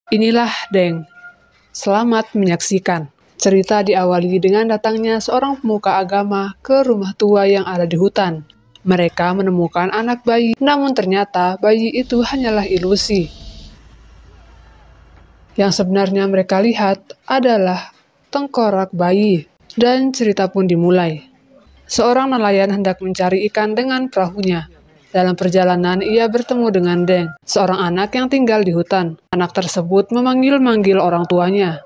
Inilah Deng. Selamat menyaksikan. Cerita diawali dengan datangnya seorang pemuka agama ke rumah tua yang ada di hutan. Mereka menemukan anak bayi, namun ternyata bayi itu hanyalah ilusi. Yang sebenarnya mereka lihat adalah tengkorak bayi. Dan cerita pun dimulai. Seorang nelayan hendak mencari ikan dengan perahunya. Dalam perjalanan, ia bertemu dengan Deng, seorang anak yang tinggal di hutan. Anak tersebut memanggil-manggil orang tuanya.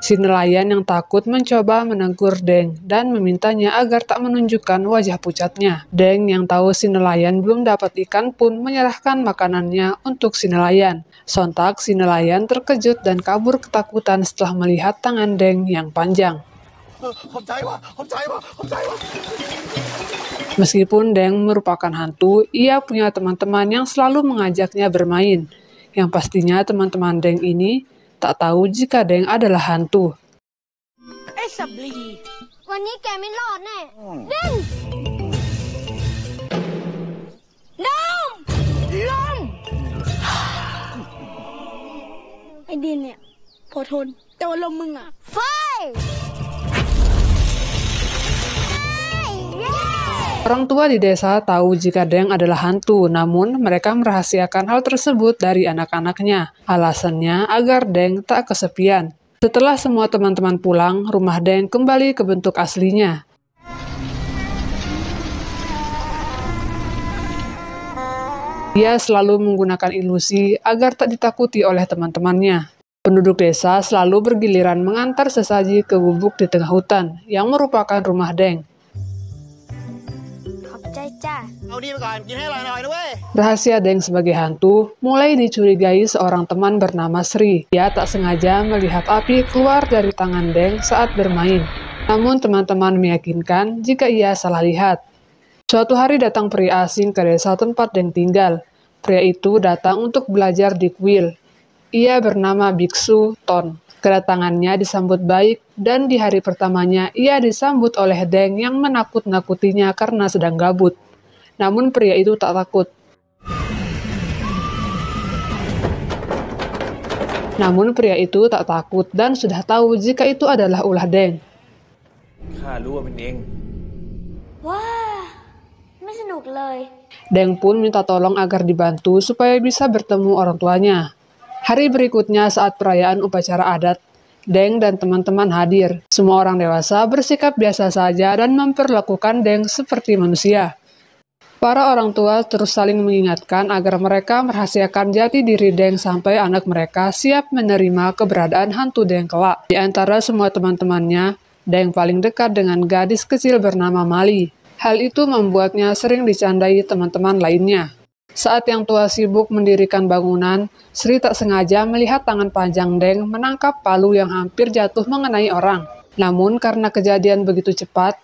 Si nelayan yang takut mencoba menegur Deng dan memintanya agar tak menunjukkan wajah pucatnya. Deng yang tahu si nelayan belum dapat ikan pun menyerahkan makanannya untuk si nelayan. Sontak si nelayan terkejut dan kabur ketakutan setelah melihat tangan Deng yang panjang. Meskipun Deng merupakan hantu, ia punya teman-teman yang selalu mengajaknya bermain. Yang pastinya teman-teman Deng ini tak tahu jika Deng adalah hantu. Orang tua di desa tahu jika Deng adalah hantu, namun mereka merahasiakan hal tersebut dari anak-anaknya. Alasannya agar Deng tak kesepian. Setelah semua teman-teman pulang, rumah Deng kembali ke bentuk aslinya. Dia selalu menggunakan ilusi agar tak ditakuti oleh teman-temannya. Penduduk desa selalu bergiliran mengantar sesaji ke gubuk di tengah hutan, yang merupakan rumah Deng. Rahasia Deng sebagai hantu mulai dicurigai seorang teman bernama Sri. Dia tak sengaja melihat api keluar dari tangan Deng saat bermain. Namun teman-teman meyakinkan jika ia salah lihat. Suatu hari datang pria asing ke desa tempat Deng tinggal. Pria itu datang untuk belajar di kuil. Ia bernama Biksu Ton. Kedatangannya disambut baik, dan di hari pertamanya ia disambut oleh Deng yang menakut-nakutinya karena sedang gabut. Namun pria itu tak takut. Dan sudah tahu jika itu adalah ulah Deng. Deng pun minta tolong agar dibantu supaya bisa bertemu orang tuanya. Hari berikutnya saat perayaan upacara adat, Deng dan teman-teman hadir. Semua orang dewasa bersikap biasa saja dan memperlakukan Deng seperti manusia. Para orang tua terus saling mengingatkan agar mereka merahasiakan jati diri Deng sampai anak mereka siap menerima keberadaan hantu Deng kelak. Di antara semua teman-temannya, Deng paling dekat dengan gadis kecil bernama Mali. Hal itu membuatnya sering dicandai teman-teman lainnya. Saat yang tua sibuk mendirikan bangunan, Sri tak sengaja melihat tangan panjang Deng menangkap palu yang hampir jatuh mengenai orang. Namun karena kejadian begitu cepat,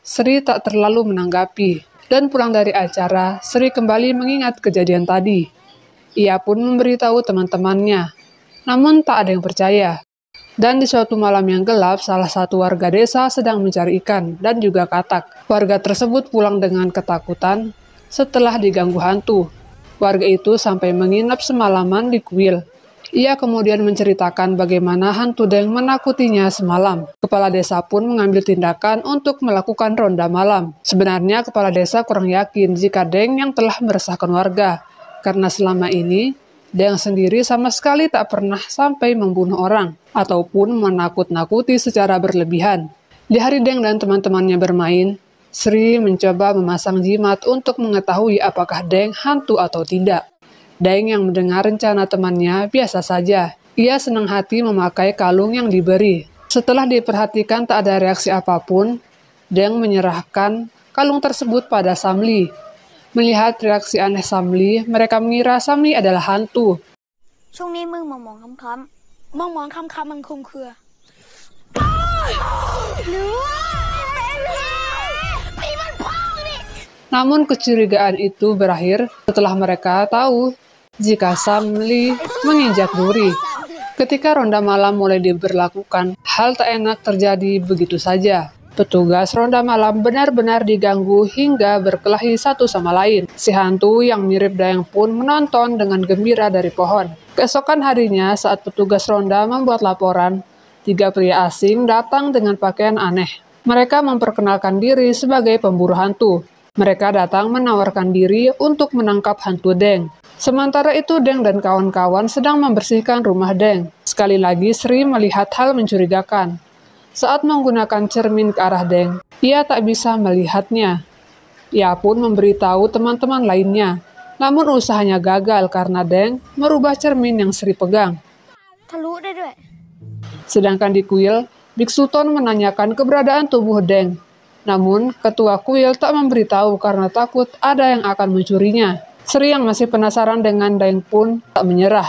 Sri tak terlalu menanggapi. Dan pulang dari acara, Sri kembali mengingat kejadian tadi. Ia pun memberitahu teman-temannya. Namun tak ada yang percaya. Dan di suatu malam yang gelap, salah satu warga desa sedang mencari ikan dan juga katak. Warga tersebut pulang dengan ketakutan setelah diganggu hantu. Warga itu sampai menginap semalaman di kuil. Ia kemudian menceritakan bagaimana hantu Deng menakutinya semalam. Kepala desa pun mengambil tindakan untuk melakukan ronda malam. Sebenarnya kepala desa kurang yakin jika Deng yang telah meresahkan warga, karena selama ini Deng sendiri sama sekali tak pernah sampai membunuh orang, ataupun menakut-nakuti secara berlebihan. Di hari Deng dan teman-temannya bermain, Sri mencoba memasang jimat untuk mengetahui apakah Deng hantu atau tidak. Deng yang mendengar rencana temannya biasa saja. Ia senang hati memakai kalung yang diberi. Setelah diperhatikan tak ada reaksi apapun, Deng menyerahkan kalung tersebut pada Samli. Melihat reaksi aneh Samli, mereka mengira Samli adalah hantu. Namun kecurigaan itu berakhir setelah mereka tahu jika Samli menginjak duri. Ketika ronda malam mulai diberlakukan, hal tak enak terjadi begitu saja. Petugas ronda malam benar-benar diganggu hingga berkelahi satu sama lain. Si hantu yang mirip Deng pun menonton dengan gembira dari pohon. Keesokan harinya saat petugas ronda membuat laporan, 3 pria asing datang dengan pakaian aneh. Mereka memperkenalkan diri sebagai pemburu hantu. Mereka datang menawarkan diri untuk menangkap hantu Deng. Sementara itu Deng dan kawan-kawan sedang membersihkan rumah Deng. Sekali lagi Sri melihat hal mencurigakan. Saat menggunakan cermin ke arah Deng, ia tak bisa melihatnya. Ia pun memberitahu teman-teman lainnya. Namun usahanya gagal karena Deng merubah cermin yang Sri pegang. Sedangkan di kuil, Biksu Ton menanyakan keberadaan tubuh Deng. Namun, ketua kuil tak memberitahu karena takut ada yang akan mencurinya. Sri yang masih penasaran dengan Deng pun tak menyerah.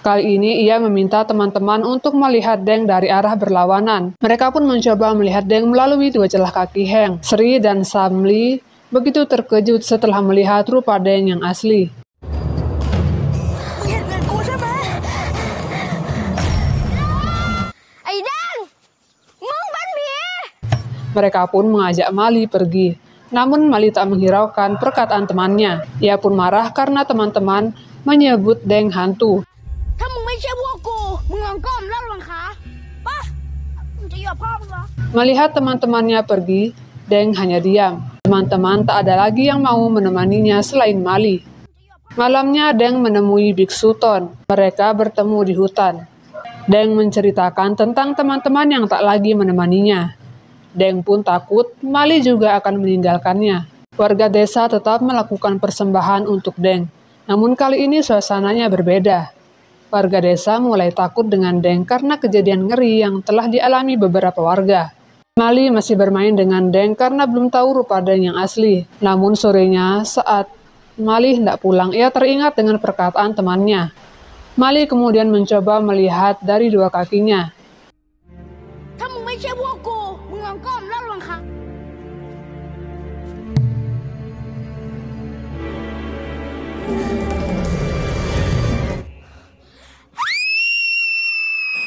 Kali ini ia meminta teman-teman untuk melihat Deng dari arah berlawanan. Mereka pun mencoba melihat Deng melalui 2 celah kaki Heng. Sri dan Samli begitu terkejut setelah melihat rupa Deng yang asli. Mereka pun mengajak Mali pergi. Namun Mali tak menghiraukan perkataan temannya. Ia pun marah karena teman-teman menyebut Deng hantu. Melihat teman-temannya pergi, Deng hanya diam. Teman-teman tak ada lagi yang mau menemaninya selain Mali. Malamnya Deng menemui Biksu Ton. Mereka bertemu di hutan. Deng menceritakan tentang teman-teman yang tak lagi menemaninya. Deng pun takut Mali juga akan meninggalkannya. Warga desa tetap melakukan persembahan untuk Deng. Namun kali ini suasananya berbeda. Warga desa mulai takut dengan Deng karena kejadian ngeri yang telah dialami beberapa warga. Mali masih bermain dengan Deng karena belum tahu rupa Deng yang asli. Namun sorenya saat Mali hendak pulang, ia teringat dengan perkataan temannya. Mali kemudian mencoba melihat dari 2 kakinya.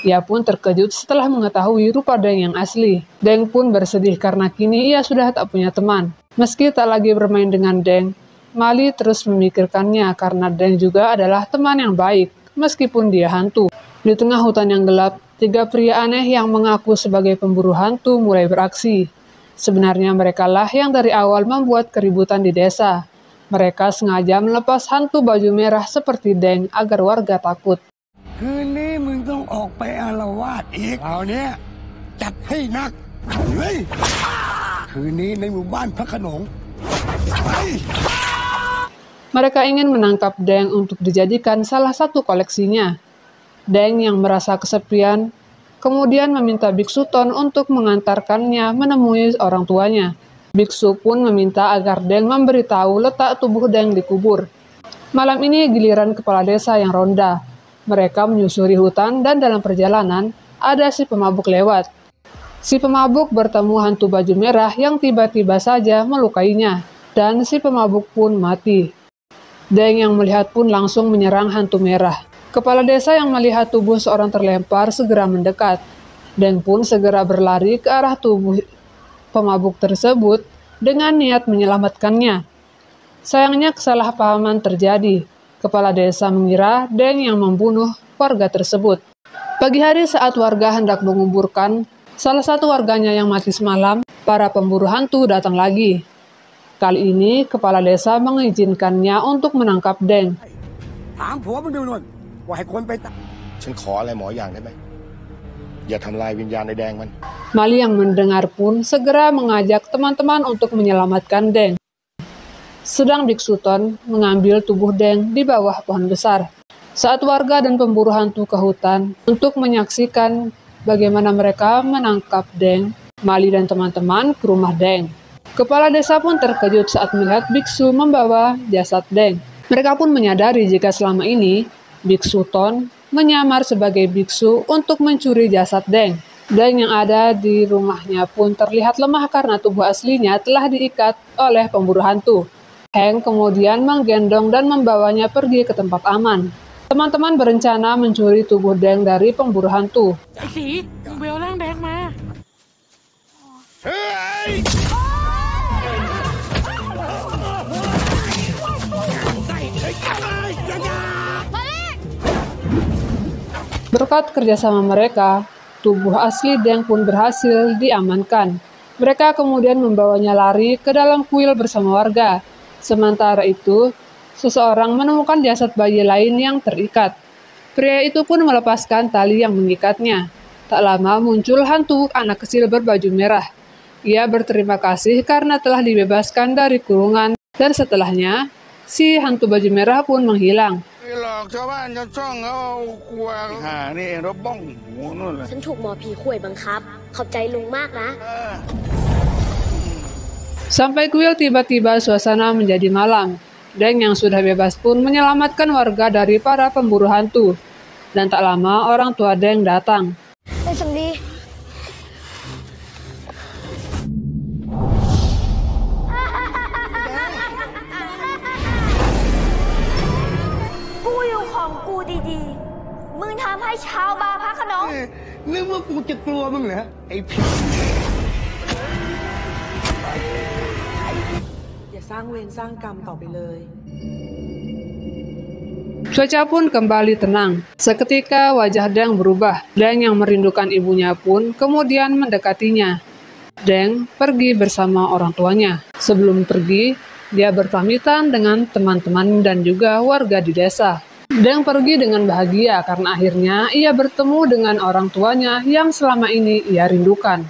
Ia pun terkejut setelah mengetahui rupa Deng yang asli. Deng pun bersedih karena kini ia sudah tak punya teman. Meski tak lagi bermain dengan Deng, Mali terus memikirkannya karena Deng juga adalah teman yang baik, meskipun dia hantu. Di tengah hutan yang gelap, 3 pria aneh yang mengaku sebagai pemburu hantu mulai beraksi. Sebenarnya merekalah yang dari awal membuat keributan di desa. Mereka sengaja melepas hantu baju merah seperti Deng agar warga takut. คืนนี้มึงต้องออกไปอาละวาดอีกเอาเนี่ยจัดให้หนักเฮ้ยคืนนี้ในหมู่บ้านพระโขนง Mereka ingin menangkap Deng untuk dijadikan salah satu koleksinya. Deng yang merasa kesepian, kemudian meminta Biksu Ton untuk mengantarkannya menemui orang tuanya. Biksu pun meminta agar Deng memberitahu letak tubuh Deng dikubur. Malam ini giliran kepala desa yang ronda. Mereka menyusuri hutan dan dalam perjalanan ada si pemabuk lewat. Si pemabuk bertemu hantu baju merah yang tiba-tiba saja melukainya, dan si pemabuk pun mati. Deng yang melihat pun langsung menyerang hantu merah. Kepala desa yang melihat tubuh seorang terlempar segera mendekat. Deng pun segera berlari ke arah tubuh pemabuk tersebut dengan niat menyelamatkannya. Sayangnya kesalahpahaman terjadi. Kepala desa mengira Deng yang membunuh warga tersebut. Pagi hari saat warga hendak menguburkan salah satu warganya yang mati semalam, para pemburu hantu datang lagi. Kali ini kepala desa mengizinkannya untuk menangkap Deng. ถามผัวมึงดูหน่อยว่าให้คนไปตาย ฉันขออะไรหมออย่างได้ไหมอย่าทำลายวิญญาณในแดงมัน Mali yang mendengar pun segera mengajak teman-teman untuk menyelamatkan Deng. Sedang Biksu Ton mengambil tubuh Deng di bawah pohon besar. Saat warga dan pemburu hantu ke hutan untuk menyaksikan bagaimana mereka menangkap Deng, Mali dan teman-teman ke rumah Deng. Kepala desa pun terkejut saat melihat biksu membawa jasad Deng. Mereka pun menyadari jika selama ini Biksu Ton menyamar sebagai biksu untuk mencuri jasad Deng. Deng yang ada di rumahnya pun terlihat lemah karena tubuh aslinya telah diikat oleh pemburu hantu. Heng kemudian menggendong dan membawanya pergi ke tempat aman. Teman-teman berencana mencuri tubuh Deng dari pemburu hantu. ไอ้สีมึงไปเอาร่างแดงมา Berkat kerjasama mereka, tubuh asli Deng pun berhasil diamankan. Mereka kemudian membawanya lari ke dalam kuil bersama warga. Sementara itu, seseorang menemukan jasad bayi lain yang terikat. Pria itu pun melepaskan tali yang mengikatnya. Tak lama muncul hantu anak kecil berbaju merah. Ia berterima kasih karena telah dibebaskan dari kurungan, dan setelahnya, si hantu baju merah pun menghilang. หลอกชาวบ้านชาวช่องเขากลัวหานี่เองเราบ้องหูนู่นเลย ฉันถูกหมอผีข่วยบังคับ ขอบใจลุงมากนะ Sampai kuil tiba-tiba suasana menjadi malam. Deng yang sudah bebas pun menyelamatkan warga dari para pemburu hantu. Dan tak lama orang tua Deng datang. ไอ้สำลีกูอยู่ของกูดีๆ มึงทำให้ชาวบาพระโขนง นึกว่ากูจะกลัวมึงเหรอไอ้ผี อย่าสร้างเวรสร้างกรรมต่อไปเลย Cuaca pun kembali tenang. Seketika wajah Deng berubah. Deng yang merindukan ibunya pun kemudian mendekatinya. Deng pergi bersama orang tuanya. Sebelum pergi, dia berpamitan dengan teman-teman dan juga warga di desa. Deng pergi dengan bahagia karena akhirnya ia bertemu dengan orang tuanya yang selama ini ia rindukan.